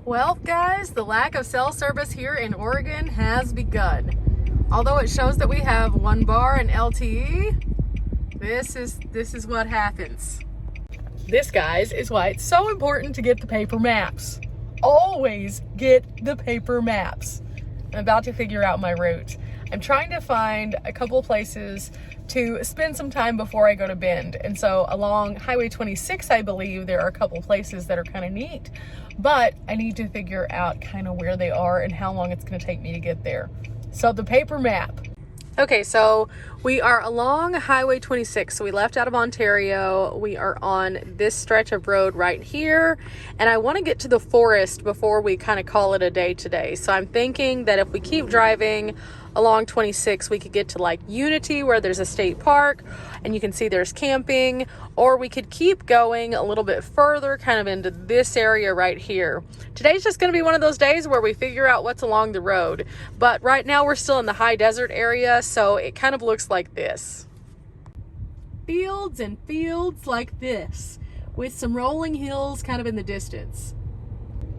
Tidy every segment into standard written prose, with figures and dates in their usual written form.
Well, guys, the lack of cell service here in Oregon has begun. Although it shows that we have one bar and LTE, this is what happens. This, guys, is why it's so important to get the paper maps. Always get the paper maps. I'm about to figure out my route. I'm trying to find a couple of places to spend some time before I go to Bend. And so along Highway 26, I believe there are a couple of places that are kind of neat, but I need to figure out kind of where they are and how long it's going to take me to get there. So the paper map. Okay, so we are along Highway 26. So we left out of Ontario. We are on this stretch of road right here. And I want to get to the forest before we kind of call it a day today. So I'm thinking that if we keep driving along 26, we could get to like Unity where there's a state park and you can see there's camping, or we could keep going a little bit further kind of into this area right here. Today's just going to be one of those days where we figure out what's along the road. But right now we're still in the high desert area, so it kind of looks like this. Fields and fields like this with some rolling hills kind of in the distance.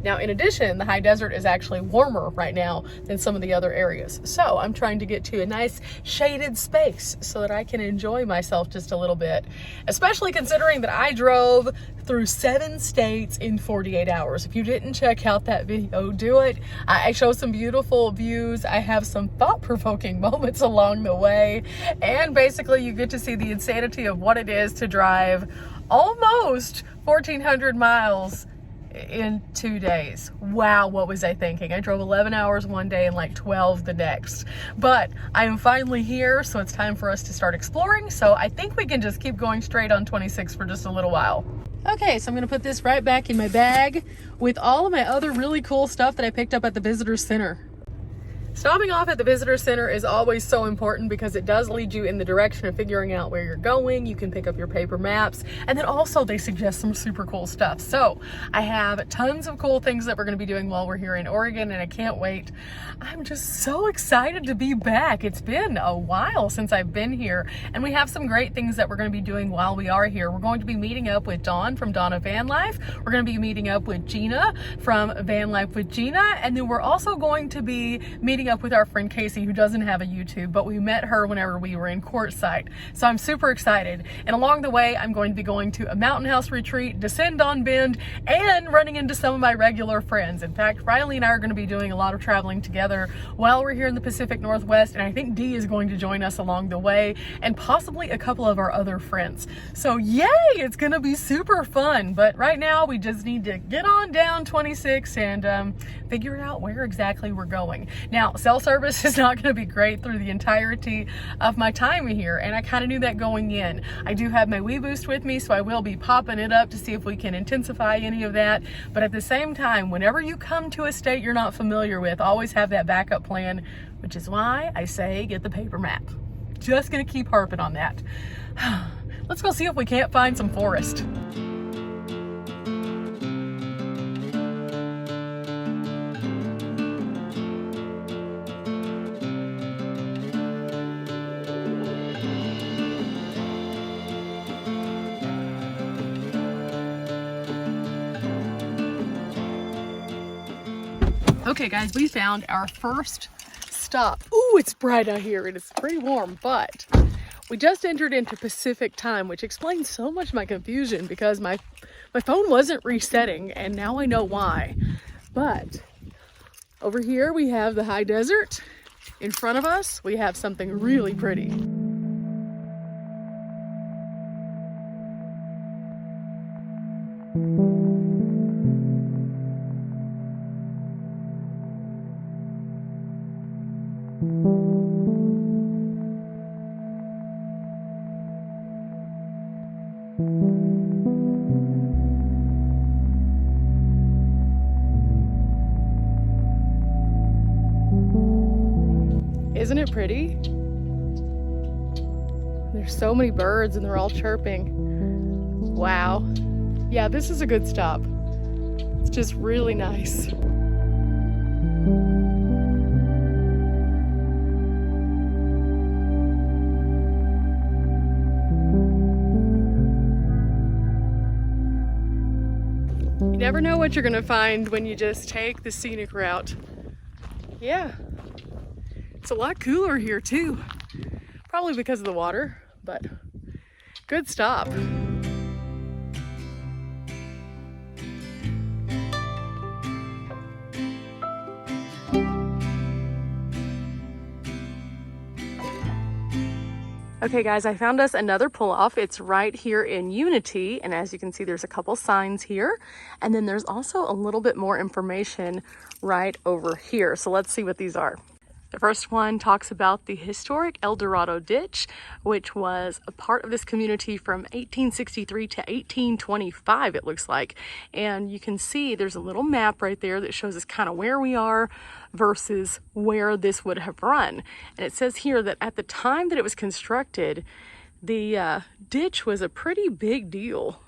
Now, in addition, the high desert is actually warmer right now than some of the other areas. So I'm trying to get to a nice shaded space so that I can enjoy myself just a little bit, especially considering that I drove through 7 states in 48 hours. If you didn't check out that video, do it. I show some beautiful views. I have some thought-provoking moments along the way. And basically, you get to see the insanity of what it is to drive almost 1,400 miles in 2 days. Wow, what was I thinking? I drove 11 hours one day and like 12 the next. But I am finally here, so it's time for us to start exploring. So I think we can just keep going straight on 26 for just a little while. Okay, so I'm gonna put this right back in my bag with all of my other really cool stuff that I picked up at the visitor center. Stopping off at the visitor center is always so important because it does lead you in the direction of figuring out where you're going. You can pick up your paper maps, and then also they suggest some super cool stuff. So I have tons of cool things that we're going to be doing while we're here in Oregon, and I can't wait. I'm just so excited to be back. It's been a while since I've been here, and we have some great things that we're going to be doing while we are here. We're going to be meeting up with Dawn from Dawn of Van Life. We're going to be meeting up with Gina from Van Life with Gina, and then we're also going to be meeting up with our friend Casey, who doesn't have a YouTube, but we met her whenever we were in Quartzsite. So I'm super excited. And along the way, I'm going to be going to a mountain house retreat, descend on Bend, and running into some of my regular friends. In fact, Riley and I are going to be doing a lot of traveling together while we're here in the Pacific Northwest, and I think Dee is going to join us along the way, and possibly a couple of our other friends. So yay, it's going to be super fun. But right now, we just need to get on down 26 and figure out where exactly we're going. Now, cell service is not going to be great through the entirety of my time here, and I kind of knew that going in. I do have my WeBoost with me, so I will be popping it up to see if we can intensify any of that. But at the same time, whenever you come to a state you're not familiar with, always have that backup plan, which is why I say get the paper map. Just going to keep harping on that. Let's go see if we can't find some forest. Okay guys, we found our first stop. Ooh, it's bright out here and it's pretty warm, but we just entered into Pacific time, which explains so much of my confusion because my phone wasn't resetting, and now I know why. But over here we have the high desert. In front of us, we have something really pretty. Isn't it pretty? There's so many birds and they're all chirping. Wow. Yeah, this is a good stop. It's just really nice. never know what you're gonna find when you just take the scenic route. Yeah, it's a lot cooler here too. Probably because of the water, but good stop. Okay guys, I found us another pull-off. It's right here in Unity, and as you can see, there's a couple signs here, and then there's also a little bit more information right over here. So let's see what these are. The first one talks about the historic El Dorado ditch, which was a part of this community from 1863 to 1825, it looks like. And you can see there's a little map right there that shows us kind of where we are versus where this would have run. And it says here that at the time that it was constructed, the ditch was a pretty big deal.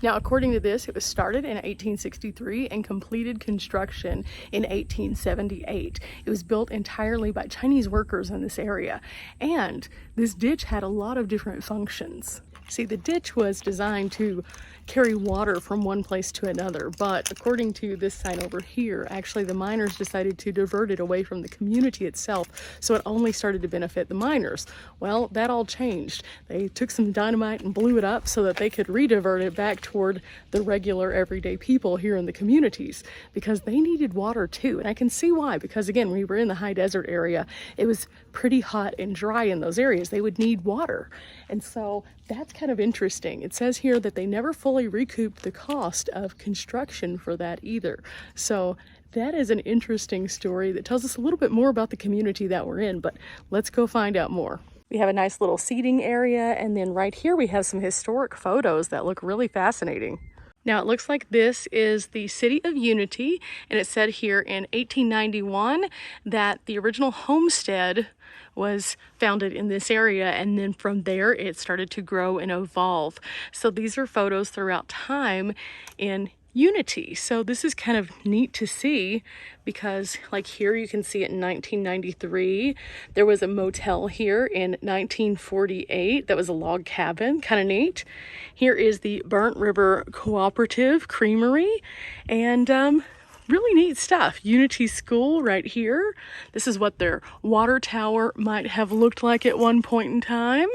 Now, according to this, it was started in 1863 and completed construction in 1878. It was built entirely by Chinese workers in this area, and this ditch had a lot of different functions. See, the ditch was designed to carry water from one place to another, but according to this sign over here, actually the miners decided to divert it away from the community itself, so it only started to benefit the miners. Well, that all changed. They took some dynamite and blew it up so that they could re-divert it back toward the regular everyday people here in the communities, because they needed water too. And I can see why, because again, we were in the high desert area. It was pretty hot and dry in those areas. They would need water. And so that's kind of interesting. It says here that they never fully recouped the cost of construction for that either. So that is an interesting story that tells us a little bit more about the community that we're in, but let's go find out more. We have a nice little seating area, and then right here we have some historic photos that look really fascinating. Now it looks like this is the city of Unity, and it said here in 1891 that the original homestead was founded in this area, and then from there it started to grow and evolve. So these are photos throughout time in Unity. So this is kind of neat to see, because like here you can see it in 1993. There was a motel here in 1948 that was a log cabin, kind of neat. Here is the Burnt River Cooperative Creamery, and really neat stuff. Unity School right here. This is what their water tower might have looked like at one point in time.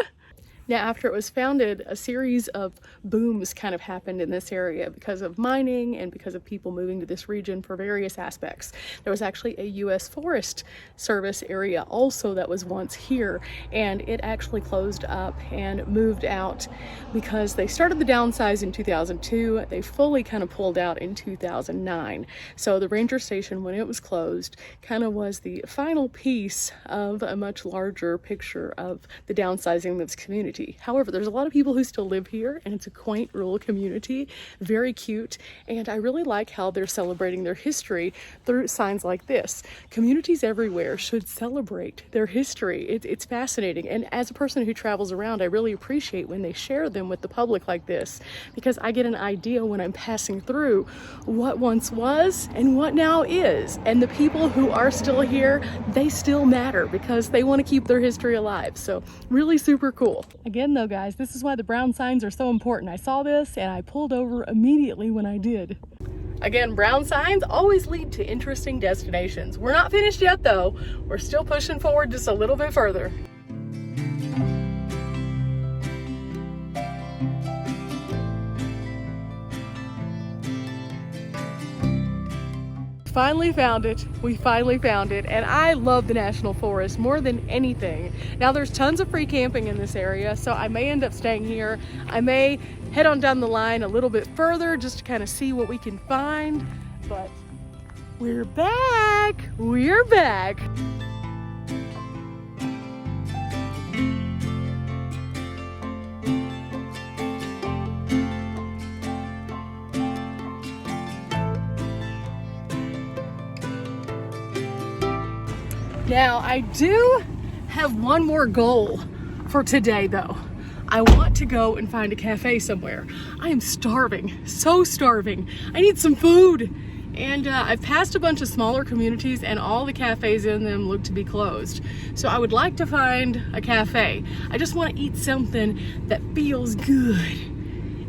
Now, after it was founded, a series of booms kind of happened in this area because of mining and because of people moving to this region for various aspects. There was actually a U.S. Forest Service area also that was once here, and it actually closed up and moved out because they started the downsize in 2002. They fully kind of pulled out in 2009. So the ranger station, when it was closed, kind of was the final piece of a much larger picture of the downsizing of this community. However, there's a lot of people who still live here, and it's a quaint rural community, very cute, and I really like how they're celebrating their history through signs like this. Communities everywhere should celebrate their history. It's fascinating, and as a person who travels around, I really appreciate when they share them with the public like this, because I get an idea when I'm passing through what once was and what now is, and the people who are still here, they still matter because they want to keep their history alive. So really super cool. Again though guys, this is why the brown signs are so important. I saw this and I pulled over immediately when I did. Again, brown signs always lead to interesting destinations. We're not finished yet though. We're still pushing forward just a little bit further. Finally found it. We finally found it, and I love the National Forest more than anything. Now there's tons of free camping in this area, so I may end up staying here. I may head on down the line a little bit further just to kind of see what we can find, but we're back. We're back. Now, I do have one more goal for today though. I want to go and find a cafe somewhere. I am starving, so starving. I need some food. And I've passed a bunch of smaller communities and all the cafes in them look to be closed. So I would like to find a cafe. I just want to eat something that feels good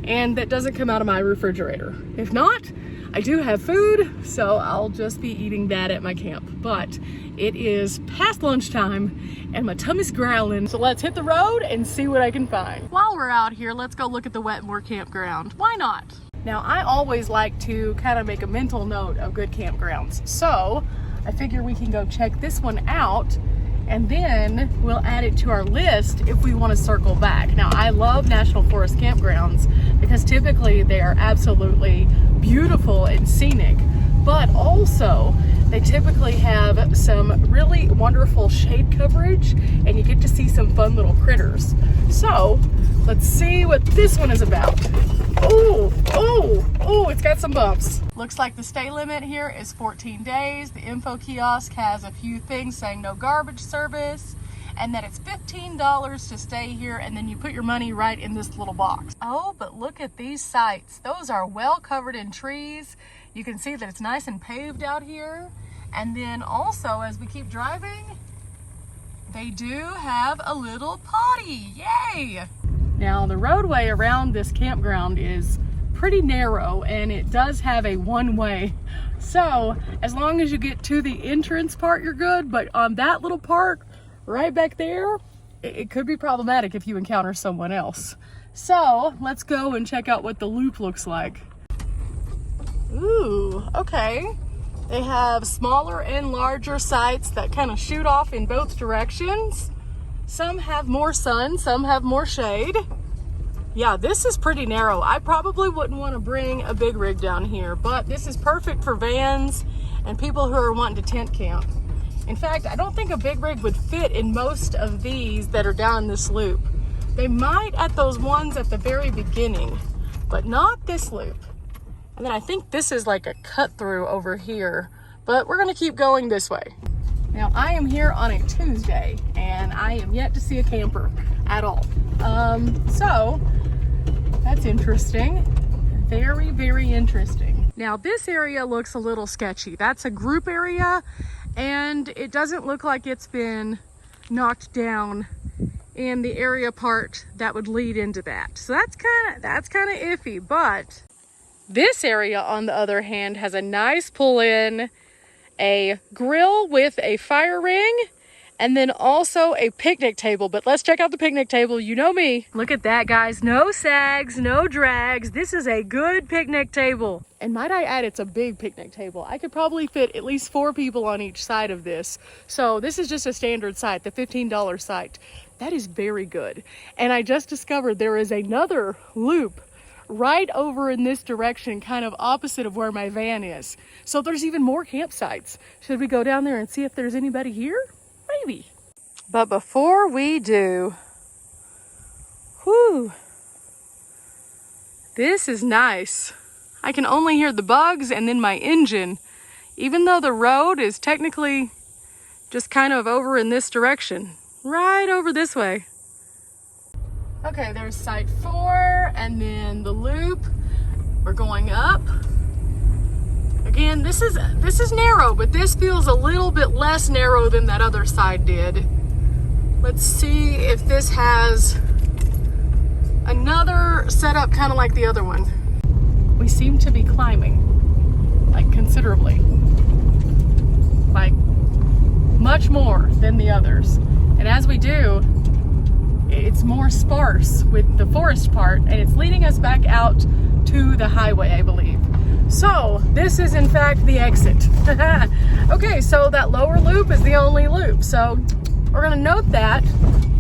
and that doesn't come out of my refrigerator. If not, I do have food, so I'll just be eating that at my camp. But it is past lunchtime and my tummy's growling. So let's hit the road and see what I can find. While we're out here, let's go look at the Wetmore Campground. Why not? Now, I always like to kind of make a mental note of good campgrounds. So I figure we can go check this one out, and then we'll add it to our list if we want to circle back. Now, I love national forest campgrounds because typically they are absolutely beautiful and scenic, but also they typically have some really wonderful shade coverage and you get to see some fun little critters. So let's see what this one is about. Oh, it's got some bumps. Looks like the stay limit here is 14 days. The info kiosk has a few things saying no garbage service, and that it's $15 to stay here, and then you put your money right in this little box. Oh, but look at these sites. Those are well covered in trees. You can see that it's nice and paved out here. And then also, as we keep driving, they do have a little potty. Yay! Now, the roadway around this campground is pretty narrow, and it does have a one-way. So as long as you get to the entrance part, you're good. But on that little part right back there, it could be problematic if you encounter someone else. So let's go and check out what the loop looks like. Ooh, okay. They have smaller and larger sites that kind of shoot off in both directions. Some have more sun, some have more shade. Yeah, this is pretty narrow. I probably wouldn't want to bring a big rig down here, but this is perfect for vans and people who are wanting to tent camp. In fact, I don't think a big rig would fit in most of these that are down this loop. They might at those ones at the very beginning, but not this loop. And then I think this is like a cut through over here, but we're gonna keep going this way. Now, I am here on a Tuesday and I am yet to see a camper at all. So that's interesting. Very, very interesting. Now, this area looks a little sketchy. That's a group area, and it doesn't look like it's been knocked down in the area part that would lead into that. So that's kind of iffy. But this area, on the other hand, has a nice pull-in, a grill with a fire ring, and then also a picnic table. But let's check out the picnic table. You know me. Look at that, guys. No sags, no drags. This is a good picnic table. And might I add, it's a big picnic table. I could probably fit at least 4 people on each side of this. So this is just a standard site, the $15 site. That is very good. And I just discovered there is another loop right over in this direction, kind of opposite of where my van is. So there's even more campsites. Should we go down there and see if there's anybody here? Maybe. But before we do, whew, this is nice. I can only hear the bugs and then my engine, even though the road is technically just kind of over in this direction, right over this way. Okay, there's site 4 and then the loop. We're going up. Again, this is narrow, but this feels a little bit less narrow than that other side did. Let's see if this has another setup kind of like the other one. We seem to be climbing, like considerably, like much more than the others. And as we do, it's more sparse with the forest part, and it's leading us back out to the highway, I believe. So this is in fact the exit. Okay, so that lower loop is the only loop. So we're gonna note that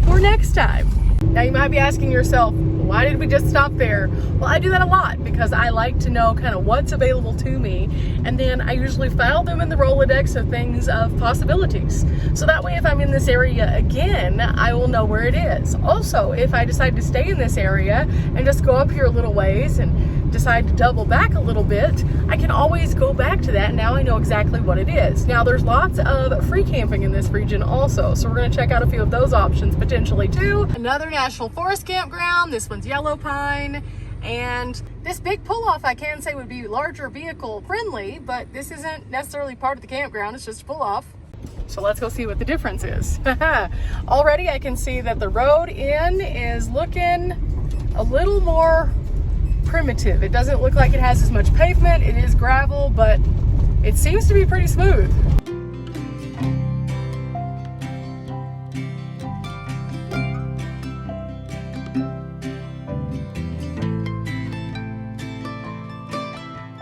for next time. Now you might be asking yourself, why did we just stop there? Well, I do that a lot because I like to know kind of what's available to me, and then I usually file them in the Rolodex of things, of possibilities. So that way if I'm in this area again, I will know where it is. Also, if I decide to stay in this area and just go up here a little ways and decide to double back a little bit, I can always go back to that, and now I know exactly what it is. Now there's lots of free camping in this region also, so we're going to check out a few of those options potentially too. Another national forest campground. This one's yellow pine, and this big pull-off I can say would be larger vehicle friendly, but this isn't necessarily part of the campground, it's just a pull-off. So let's go see what the difference is. Already I can see that the road in is looking a little more primitive. It doesn't look like it has as much pavement. It is gravel, but it seems to be pretty smooth.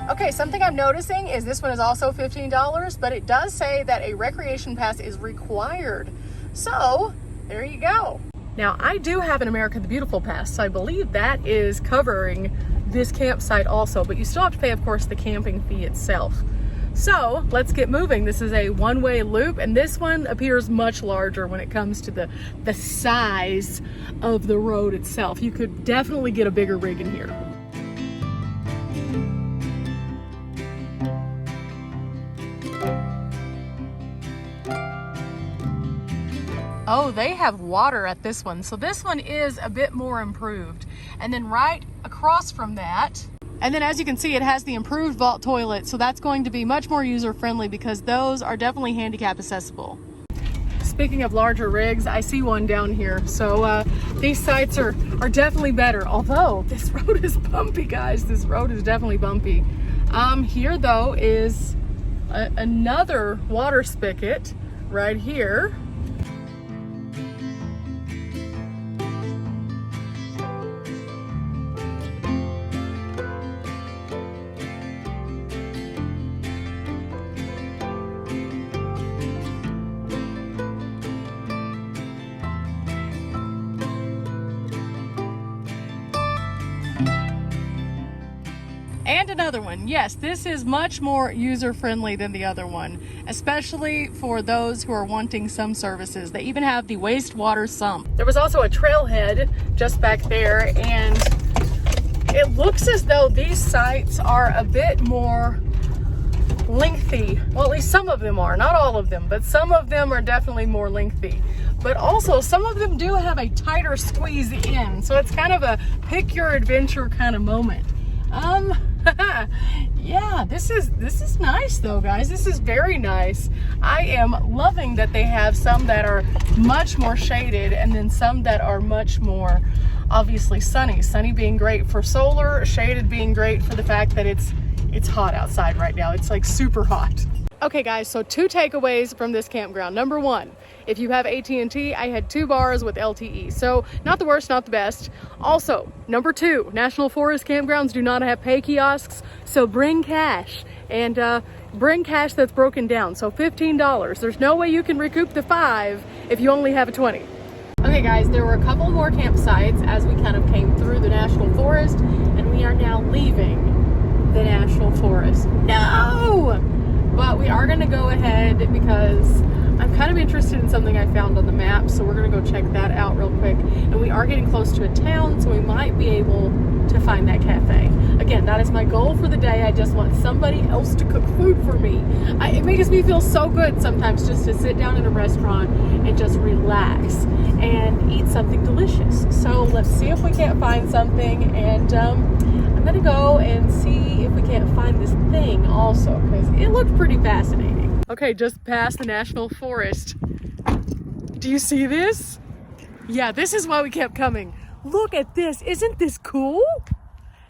Okay, something I'm noticing is this one is also $15, but it does say that a recreation pass is required. So there you go. Now, I do have an America the Beautiful pass, so I believe that is covering this campsite also, but you still have to pay, of course, the camping fee itself. So let's get moving. This is a one-way loop, and this one appears much larger when it comes to the size of the road itself. You could definitely get a bigger rig in here. Oh, they have water at this one. So this one is a bit more improved. And then right across from that, and then as you can see, it has the improved vault toilet. So that's going to be much more user-friendly because those are definitely handicap accessible. Speaking of larger rigs, I see one down here. So these sites are definitely better. Although this road is bumpy, guys. This road is definitely bumpy. Here though is another water spigot right here. And another one. Yes, this is much more user-friendly than the other one, especially for those who are wanting some services. They even have the wastewater sump. There was also a trailhead just back there, and it looks as though these sites are a bit more lengthy. Well, at least some of them are, not all of them, but some of them are definitely more lengthy. But also some of them do have a tighter squeeze in, so it's kind of a pick your adventure kind of moment. Yeah, this is nice though, guys. This is very nice. I am loving that they have some that are much more shaded and then some that are much more obviously sunny. Sunny being great for solar, shaded being great for the fact that it's hot outside right now. It's like super hot. Okay guys, so 2 takeaways from this campground. Number 1, if you have AT&T, I had 2 bars with LTE. So not the worst, not the best. Also, number 2, National Forest campgrounds do not have pay kiosks. So bring cash, and bring cash that's broken down. So $15. There's no way you can recoup the 5 if you only have a 20. Okay guys, there were a couple more campsites as we kind of came through the National Forest, and we are now leaving the National Forest. No! But we are going to go ahead because I'm kind of interested in something I found on the map, so we're going to go check that out real quick. And we are getting close to a town, so we might be able to find that cafe. Again, that is my goal for the day. I just want somebody else to cook food for me. It makes me feel so good sometimes just to sit down in a restaurant and just relax and eat something delicious. So let's see if we can't find something, and I'm gonna go and see if we can't find this thing also, because it looked pretty fascinating. Okay, just past the National Forest. Do you see this? Yeah, this is why we kept coming. Look at this, isn't this cool?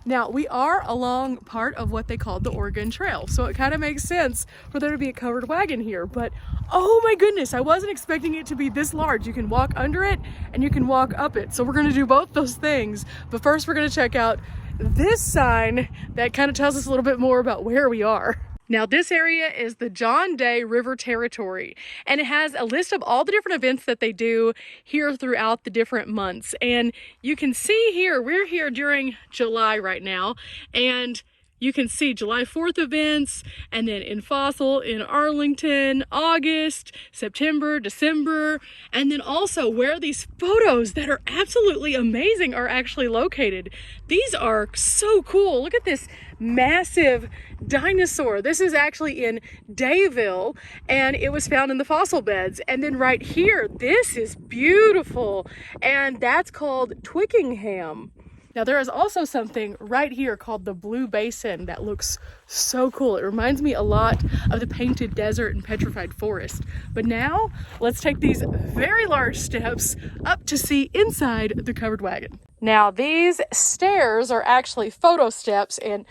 Now, we are along part of what they call the Oregon Trail, so it kind of makes sense for there to be a covered wagon here, but oh my goodness, I wasn't expecting it to be this large. You can walk under it and you can walk up it, so we're gonna do both those things. But first we're gonna check out this sign that kind of tells us a little bit more about where we are. Now, this area is the John Day River Territory, and it has a list of all the different events that they do here throughout the different months. And you can see here, we're here during July right now, and you can see July 4th events, and then in Fossil, in Arlington, August, September, December, and then also where these photos that are absolutely amazing are actually located. These are so cool. Look at this massive dinosaur. This is actually in Dayville, and it was found in the fossil beds. And then right here, this is beautiful, and that's called Twickenham. Now there is also something right here called the Blue Basin that looks so cool. It reminds me a lot of the Painted Desert and Petrified Forest. But now let's take these very large steps up to see inside the covered wagon. Now these stairs are actually photo steps, and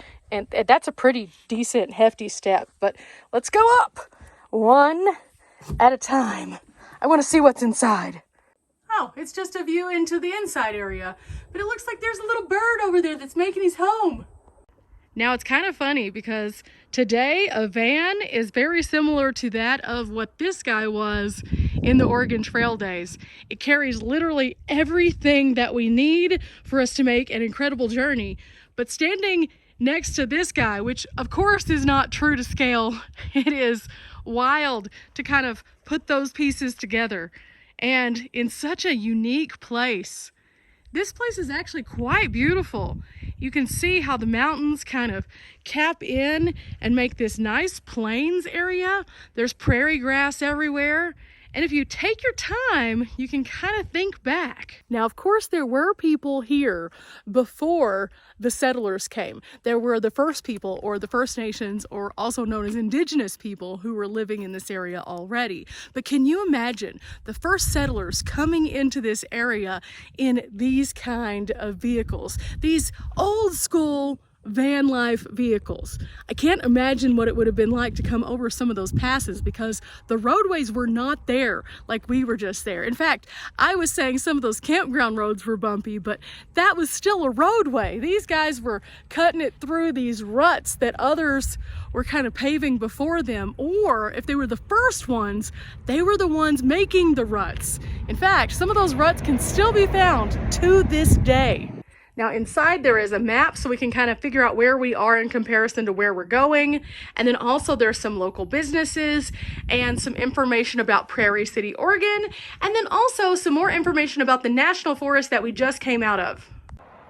that's a pretty decent hefty step, but let's go up one at a time. I want to see what's inside. Oh, it's just a view into the inside area, but it looks like there's a little bird over there that's making his home. Now it's kind of funny because today a van is very similar to that of what this guy was in the Oregon Trail days. It carries literally everything that we need for us to make an incredible journey, but standing next to this guy, which of course is not true to scale, it is wild to kind of put those pieces together. And in such a unique place. This place is actually quite beautiful. You can see how the mountains kind of cap in and make this nice plains area. There's prairie grass everywhere. And if you take your time, you can kind of think back. Now, of course, there were people here before the settlers came. There were the first people, or the First Nations, or also known as indigenous people, who were living in this area already. But can you imagine the first settlers coming into this area in these kind of vehicles? These old school van life vehicles. I can't imagine what it would have been like to come over some of those passes because the roadways were not there like we were just there. In fact, I was saying some of those campground roads were bumpy, but that was still a roadway. These guys were cutting it through these ruts that others were kind of paving before them, or if they were the first ones, they were the ones making the ruts. In fact, some of those ruts can still be found to this day. Now inside there is a map so we can kind of figure out where we are in comparison to where we're going. And then also there's some local businesses and some information about Prairie City, Oregon. And then also some more information about the national forest that we just came out of.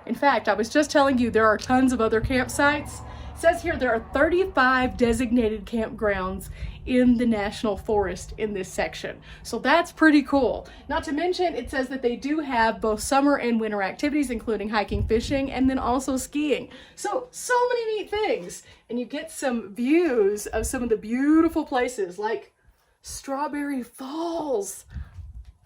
In fact, I was just telling you there are tons of other campsites. It says here there are 35 designated campgrounds in the national forest in this section. So that's pretty cool. Not to mention, it says that they do have both summer and winter activities, including hiking, fishing, and then also skiing. So many neat things. And you get some views of some of the beautiful places like Strawberry Falls.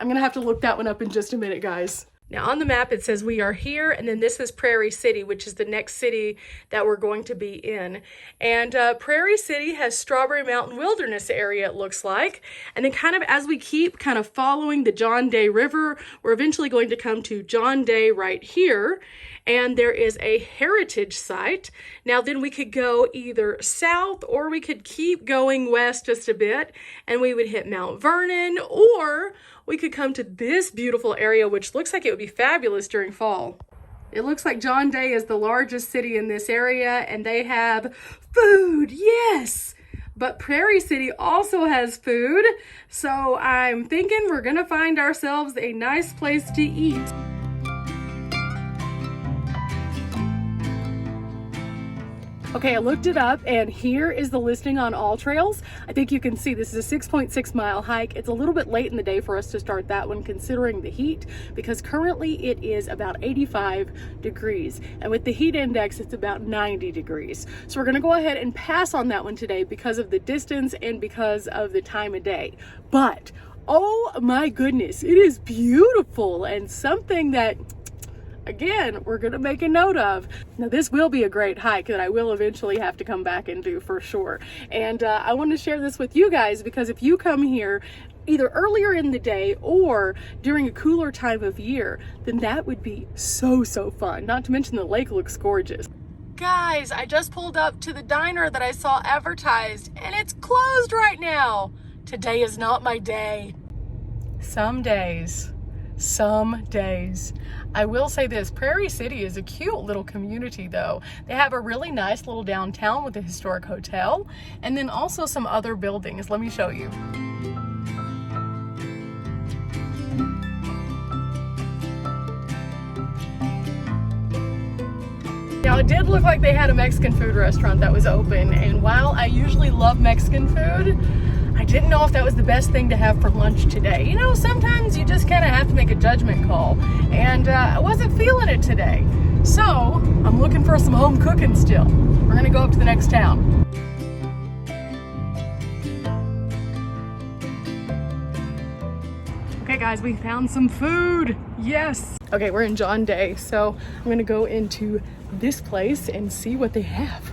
I'm gonna have to look that one up in just a minute, guys. Now on the map it says we are here, and then this is Prairie City, which is the next city that we're going to be in. And Prairie City has Strawberry Mountain Wilderness area, it looks like. And then kind of as we keep kind of following the John Day River, we're eventually going to come to John Day right here. And there is a heritage site. Now then we could go either south or we could keep going west just a bit and we would hit Mount Vernon, or we could come to this beautiful area, which looks like it would be fabulous during fall. It looks like John Day is the largest city in this area and they have food, yes! But Prairie City also has food, so I'm thinking we're gonna find ourselves a nice place to eat. Okay, I looked it up and here is the listing on AllTrails. I think you can see this is a 6.6 mile hike. It's a little bit late in the day for us to start that one considering the heat, because currently it is about 85 degrees. And with the heat index, it's about 90 degrees. So we're gonna go ahead and pass on that one today because of the distance and because of the time of day. But, oh my goodness, it is beautiful and something that, again, we're gonna make a note of. Now this will be a great hike that I will eventually have to come back and do for sure. And I want to share this with you guys because if you come here either earlier in the day or during a cooler time of year, then that would be so fun. Not to mention the lake looks gorgeous. Guys, I just pulled up to the diner that I saw advertised and it's closed right now. Today is not my day. Some days. I will say this, Prairie City is a cute little community though. They have a really nice little downtown with a historic hotel and then also some other buildings. Let me show you. Now it did look like they had a Mexican food restaurant that was open, and while I usually love Mexican food, I I didn't know if that was the best thing to have for lunch today. You know, sometimes you just kind of have to make a judgment call, and I wasn't feeling it today. So I'm looking for some home cooking still. We're gonna go up to the next town. Okay guys, we found some food. Yes. Okay, we're in John Day, so I'm gonna go into this place and see what they have.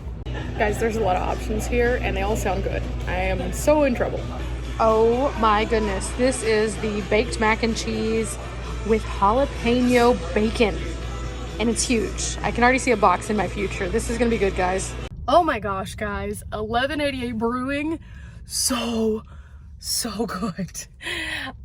Guys, there's a lot of options here and they all sound good. I am so in trouble. Oh my goodness, this is the baked mac and cheese with jalapeno bacon. And it's huge. I can already see a box in my future. This is gonna be good, guys. Oh my gosh, guys, 1188 Brewing, so good.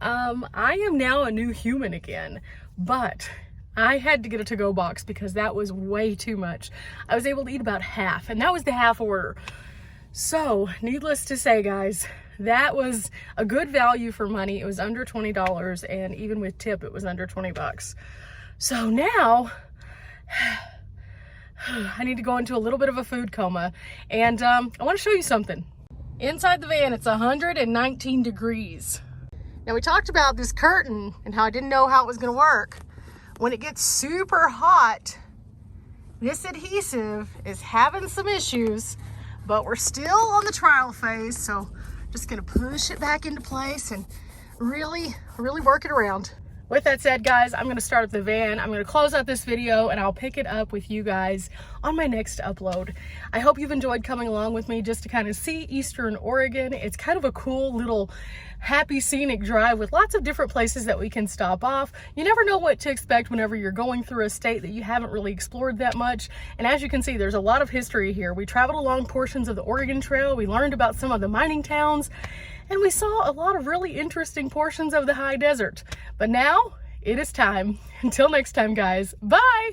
I am now a new human again, but I had to get a to-go box because that was way too much. I was able to eat about half, and that was the half order. So, needless to say, guys, that was a good value for money. It was under $20, and even with tip, it was under 20 bucks. So now, I need to go into a little bit of a food coma, and I want to show you something. Inside the van, it's 119 degrees. Now, we talked about this curtain and how I didn't know how it was going to work. When it gets super hot, this adhesive is having some issues, but we're still on the trial phase, so just going to push it back into place and really work it around. With that said, guys, I'm going to start up the van. I'm going to close out this video and I'll pick it up with you guys on my next upload. I hope you've enjoyed coming along with me just to kind of see Eastern Oregon. It's kind of a cool little happy scenic drive with lots of different places that we can stop off. You never know what to expect whenever you're going through a state that you haven't really explored that much. And as you can see, there's a lot of history here. We traveled along portions of the Oregon Trail. We learned about some of the mining towns. And we saw a lot of really interesting portions of the high desert. But now, it is time. Until next time, guys. Bye!